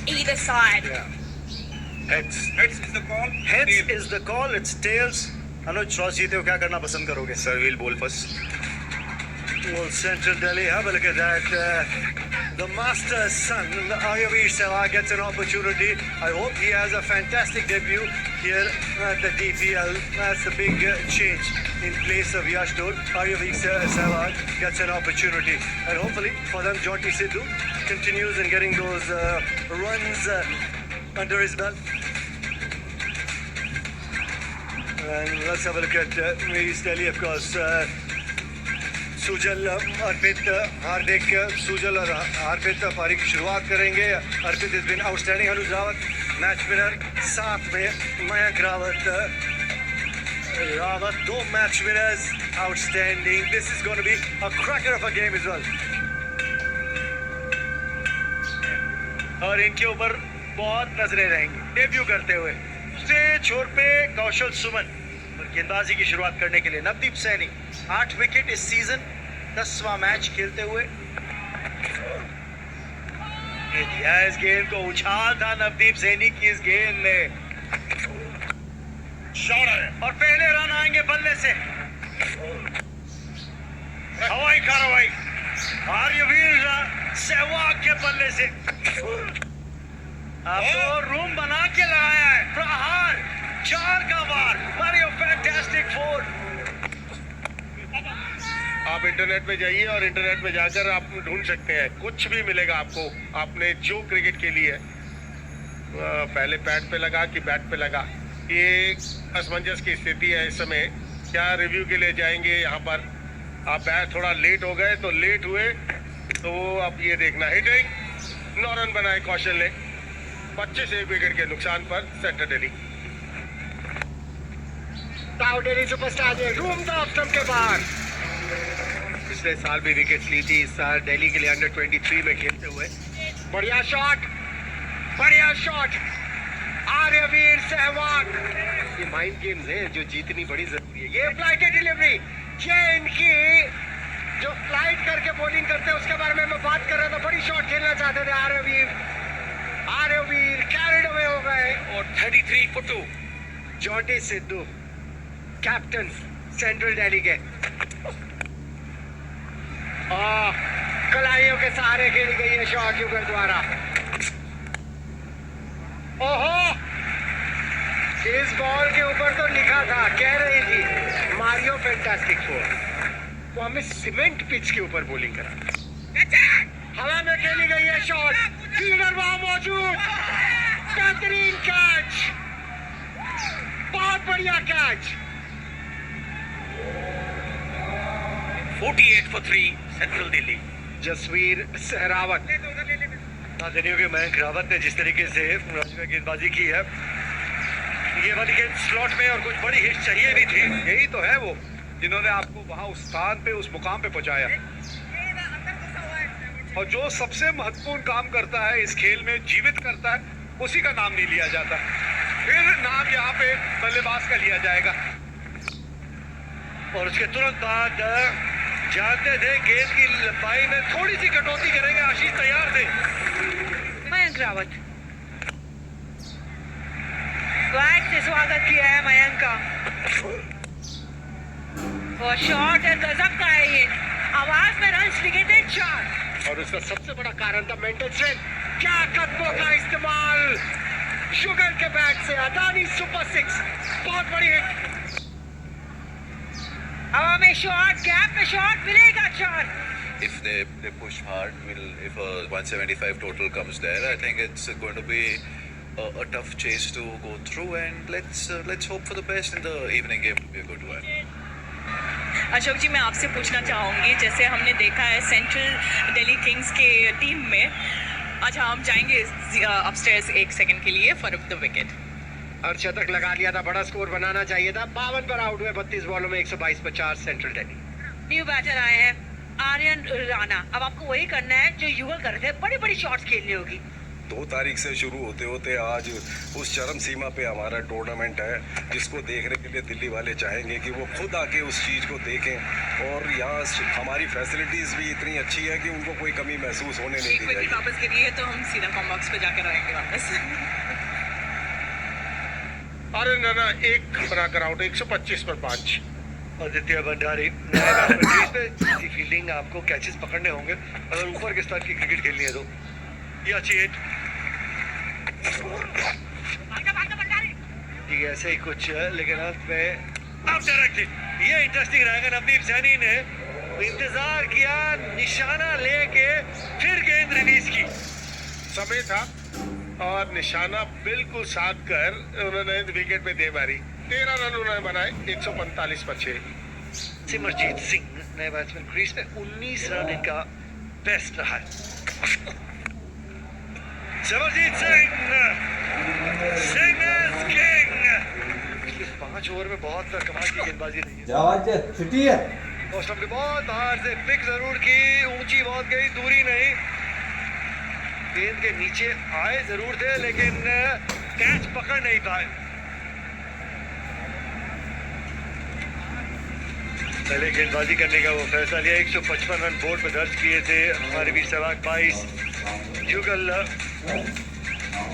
either side. Yeah. Heads is the call. Heads is the call. It's tails. Anuj toss जीते हो क्या करना पसंद करोगे? Sir, we'll bowl first. Well, Central Delhi, have a look at that. The master's son, Ayurveer Sehwag, gets an opportunity. I hope he has a fantastic debut here at the DPL. That's a big change in place of Yash Dol. Ayurveer Sehwag gets an opportunity. And hopefully for them, Jonty Sidhu continues in getting those runs under his belt. And let's have a look at East Delhi, of course. Sujal अर्पित हार्दिक सुजल और अर्पित पारी की शुरुआत करेंगे. Arpit is been outstanding. Anuj Rawat match winner. साथ में मयंक रावत दो match winners. Outstanding. This is going to be a cracker of a game as well. और इनके ऊपर बहुत नजरें रहेंगी डेब्यू करते हुए. दूसरे छोर पे कौशल सुमन और गेंदबाजी की शुरुआत करने के लिए नवदीप सैनी. 8 विकेट इस सीजन. 10वां मैच खेलते हुए. इस गेंद को उछाल था नवदीप सैनी की इस गेंद ने. और पहले रन आएंगे बल्ले से. हवाई कार्रवाई आर्यवीर सहवाग के बल्ले से. अब तो रूम बना के लगाया है. प्रहार 4 का वार. Very fantastic four. आप इंटरनेट पे जाइए और इंटरनेट पे जाकर आप ढूंढ सकते हैं. कुछ भी मिलेगा आपको. आपने जो क्रिकेट खेली है पहले पैड पे लगा कि बैट पे लगा. ये असमंजस की स्थिति है इस समय. क्या रिव्यू के लिए जाएंगे यहाँ पर. आप बैट थोड़ा लेट हो गए तो लेट हुए तो अब ये देखना. हिटिंग 9 रन बनाए कौशल ने. 25 विकेट के नुकसान पर सेंट्रल दिल्ली. दिल्ली सुपरस्टार ने रूम द ऑप्शन के बाहर. पिछले साल भी विकेट्स ली थी. इस साल दिल्ली के लिए अंडर 23 में खेलते हुए. बढ़िया शॉट. बढ़िया शॉट. आर्यवीर सहवाग. ये माइंड गेम्स है जो जीतनी बड़ी जरूरी है. ये फ्लाइट डिलीवरी. ये इनकी जो फ्लाइट करके बॉलिंग करते हैं उसके बारे में मैं बात कर रहा था. बड़ी शॉट खेलना चाहते थे आर्यवीर. आर्यवीर कैरिड अवे हो गए. और 33 for 2. Jonty Sidhu captain central Delhi के. कलाइयों के सहारे खेली गई है शॉट युगल द्वारा. ओहो. इस बॉल के ऊपर तो लिखा था, कह रही थी मारियो फैंटास्टिक फोर. वो हमें सीमेंट पिच के ऊपर बॉलिंग करा. हवा में खेली गई है शॉट. फील्डर वहां मौजूद. बेहतरीन कैच. बहुत बढ़िया catch. 48 for 3 central Delhi. Jasvir Sehrawat. नाज़रीन के मयंक रावत ने जिस तरीके से गेंदबाजी की है. ये वाली गेंद स्लॉट में और कुछ बड़ी हिट चाहिए भी थी. यही तो है वो जिन्होंने आपको वहां उस स्थान पे उस मुकाम पे पहुंचाया. और जो सबसे महत्वपूर्ण काम करता है इस खेल में, जीवित करता है, उसी का नाम नहीं लिया जाता. फिर नाम यहाँ पे बल्लेबाज का लिया जाएगा. और उसके तुरंत बाद जानते थे गेंद की लंबाई में थोड़ी सी कटौती करेंगे. आशीष तैयार थे. मयंक रावत. फ्लैग से स्वागत किया है मयंक का. और शॉट है गजब का है ये. आवाज में रन लिखे थे 4. और उसका सबसे बड़ा कारण था मेंटल स्ट्रेंथ. क्या कदमों का इस्तेमाल. शुगर के बैट से अदानी सुपर 6. बहुत बड़ी हिट. हवा में शॉट. गैप में शॉट. मिलेगा 4. If they push hard, if a 175 total comes there, I think it's going to be a tough chase to go through, and let's hope for the best in the evening game to be a good one. Ashok जी, मैं आपसे पूछना चाहूँगी, जैसे हमने देखा है central Delhi Kings के team में. अच्छा, हम जाएंगे अपस्टेयर्स 1 सेकंड के लिए फॉर द विकेट. अर्धशतक लगा लिया था. बड़ा स्कोर बनाना चाहिए था. 52 पर आउट हुए 32 बॉलों में 122 पर 4 सेंट्रल दिल्ली. न्यू बैटर आए हैं आर्यन राणा. अब आपको वही करना है जो युगल कर रहे थे. बड़ी बड़ी शॉट्स खेलनी होगी. 2 तारीख से शुरू होते होते आज उस चरम सीमा पे हमारा टूर्नामेंट है, जिसको देखने के लिए दिल्ली वाले चाहेंगे कि वो खुद आके उस चीज़ को देखें। और यहाँ हमारी फैसिलिटीज़ भी इतनी अच्छी है कि उनको कोई कमी महसूस होने नहीं दी जाएगी। वापस गिरी है तो हम सीधा कॉम्बॉक्स पे जाकर आएंगे वापस। अरे ना एक बनाकर आउट, 125 पर 5। आदित्य भंडारी पे फील्डिंग आपको कैचेस पकड़ने होंगे अगर ऊपर के स्तर की क्रिकेट खेलनी है तो। ये अच्छी हिट, ठीक है, ऐसे ही कुछ है, लेकिन अंत में आउट डायरेक्टेड। ये इंटरेस्टिंग रहेगा। नवदीप सैनी ने इंतजार किया, निशाना लेके फिर गेंद रिलीज की। समय था और निशाना बिल्कुल साध कर उन्होंने विकेट पे दे मारी। 13 रन उन्होंने बनाए, 145 पर 6। सिमरजीत सिंह नए बैट्समैन क्रीज पे 19 रन इनका बेस्ट रहा है। Simarjeet Singh is king. पिछले 5 ओवर में बहुत कमाल की गेंदबाजी रही है। आज छुट्टी है। ऑस्ट्रेलिया के बहुत बाहर से पिक जरूर की, ऊंची बहुत गई, दूरी नहीं। गेंद के नीचे आए जरूर थे लेकिन कैच पकड़ नहीं पाए। पहले गेंदबाजी करने का वो फैसला लिया। 155 रन बोर्ड पर दर्ज किए थे हमारे वीर सहवाग 22, युगल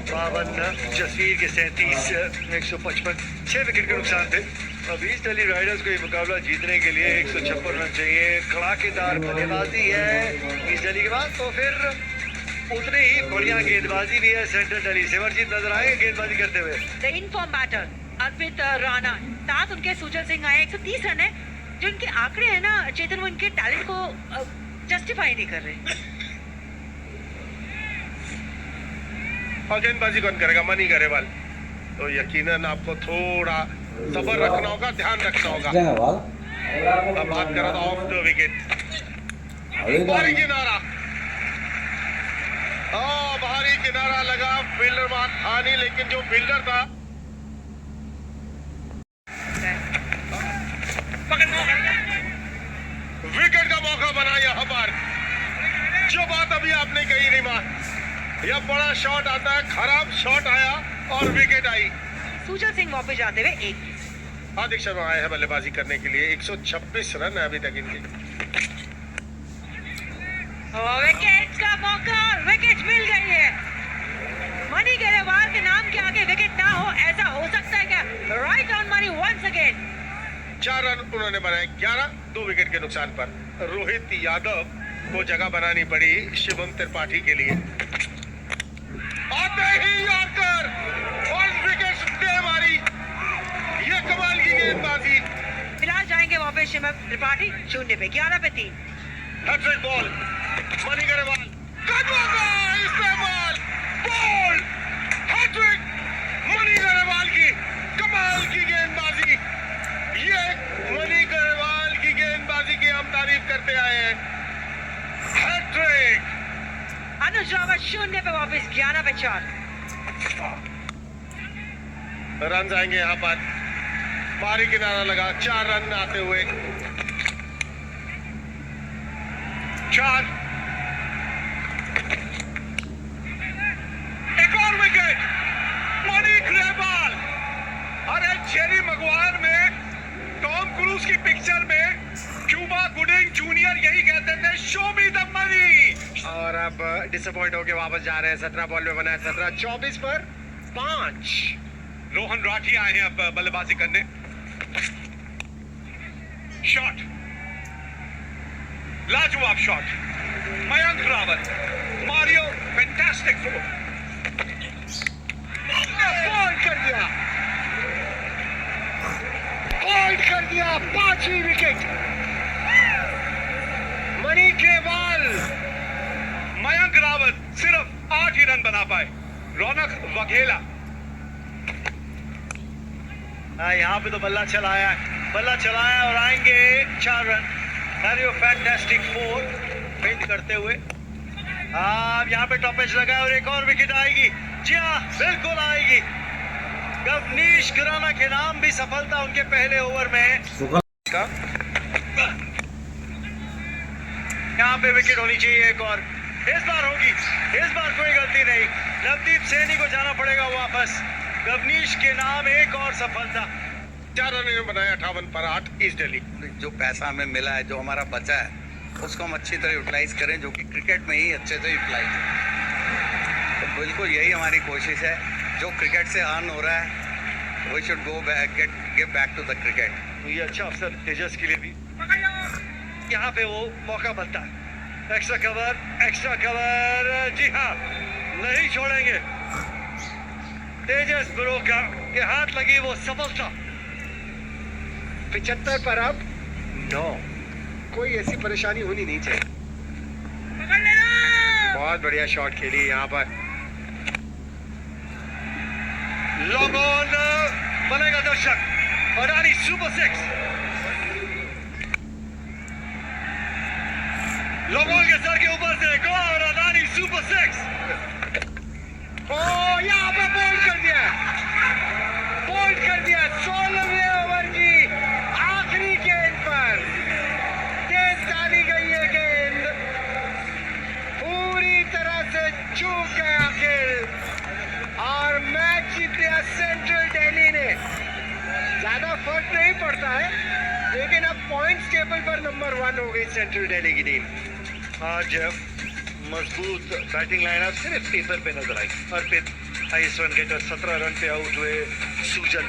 52, जसवीर के 37, 155, 6 विकेट के नुकसान थे। अब ईस्ट दिल्ली राइडर्स को ये मुकाबला जीतने के लिए 156 रन चाहिए। कड़ाकेदार बल्लेबाजी है ईस्ट दिल्ली के बाद, तो फिर उतनी ही बढ़िया गेंदबाजी भी है सेंट्रल दिल्ली। सिमरजीत नजर आए गेंदबाजी करते हुए। द इनफॉर्म बैटर अर्पित राणा, साथ उनके सुजल सिंह आए। 130 रन है। जो इनके आंकड़े हैं ना चेतन, वो इनके टैलेंट को जस्टिफाई नहीं कर रहे। और गेंदबाजी कौन करेगा? मनी गरेवाल। तो यकीनन आपको थोड़ा सब्र रखना होगा, ध्यान रखना होगा। अब बात करा था ऑफ द विकेट। भारी किनारा, भारी किनारा लगा। फील्डर वहां था नहीं, लेकिन जो फील्डर था विकेट का मौका बना यहाँ पर। जो बात अभी आपने कही रिमा, यह बड़ा शॉट आता है, खराब शॉट आया और विकेट आई। सुजल सिंह वापस जाते हुए 1। हार्दिक शर्मा आए हैं बल्लेबाजी करने के लिए। 126 रन है अभी तक इनके। विकेट का मौका, विकेट मिल गई है। मनी गरेवाल के नाम के आगे विकेट ना हो, ऐसा हो सकता है क्या? Right on money once again. 4 run उन्होंने बनाए, 11, 2 विकेट के नुकसान पर। रोहित यादव को जगह बनानी पड़ी शिवम त्रिपाठी के लिए। आते ही यॉर्कर और विकेट दे मारी। ये कमाल की गेंदबाजी। फिलहाल जाएंगे वापस शिवम त्रिपाठी 0 पे, 11 पे 3। हैट्रिक बॉल, मनी गरेवाल इस्तेमाल, बॉल, हैट्रिक मनी गरेवाल की। कमाल की गेंदबाजी। ये मनी गरेवाल की गेंदबाजी की हम तारीफ करते आए हैं। हैट्रिक। अनुज रावत 0 पे वापस, 11 पे 4। रन आएंगे यहाँ पर। भारी किनारा लगा, 4 रन आते हुए। 4, एक और विकेट, मनी गरेवाल। अरे जेरी मगवायर में, टॉम क्रूज की पिक्चर में क्यूबा गुडिंग जूनियर यही कहते थे, शो मी द मनी। और अब डिसअपॉइंट होके वापस जा रहे हैं। 17 बॉल में बनाया 17, 24 पर 5। रोहन राठी आए हैं अब बल्लेबाजी करने। शॉट, लाजवाब shot. Mayank Rawat, Mario, fantastic ball कर दिया, बॉल कर दिया। 5वीं विकेट। मनी केवल, मयंक रावत सिर्फ 8 ही रन बना पाए। रौनक वघेला यहाँ पे तो बल्ला चलाया और आएंगे 4 रन। मैरियो फैंटास्टिक 4 फेंट करते हुए। अब यहाँ पे टॉपेज लगा और एक और विकेट आएगी। जी हाँ, बिल्कुल आएगी। गवनीश खुराना के नाम भी सफलता उनके पहले ओवर में। यहाँ पे विकेट होनी चाहिए एक और। इस बार होगी, इस बार कोई गलती नहीं। नवदीप सैनी को जाना पड़ेगा वापस। गगनीश के नाम एक और सफलता। 4 रन इन्होंने बनाया 58 पर 8 ईस्ट दिल्ली। जो पैसा हमें मिला है, जो हमारा बचा है, उसको हम अच्छी तरह यूटिलाइज करें, जो कि क्रिकेट में ही अच्छे से यूटिलाइज है। तो बिल्कुल यही हमारी कोशिश है। जो क्रिकेट से अर्न हो रहा है, we should go back, get back to the cricket. ये अच्छा अवसर तेजस के लिए भी। यहाँ पे वो मौका बनता है। एक्स्ट्रा कवर, जी हाँ, नहीं छोड़ेंगे। तेजस ब्रोका के हाथ लगी वो सफलता। 75 पर अब 9। कोई ऐसी परेशानी होनी नहीं चाहिए। बहुत बढ़िया शॉट खेली यहाँ पर। लॉन्ग ऑन बनेगा दर्शक। अडानी सुपर 6 लोगों के सर के ऊपर से एक और अडानी सुपर 6। ओ यहाँ पर बोल्ड कर दिया, 16वें ओवर की आखिरी गेंद पर तेज डाली गई है गेंद, पूरी तरह से चूक गया खेल और मैच जीत लिया सेंट्रल दिल्ली ने। ज्यादा फर्क नहीं पड़ता है, लेकिन अब पॉइंट्स टेबल पर नंबर 1 हो गई सेंट्रल दिल्ली की टीम। आज मजबूत बैटिंग लाइनअप सिर्फ पेपर पे नजर आई और फिर हाईएस्ट रन गेटर 17 रन पे आउट हुए सुजन।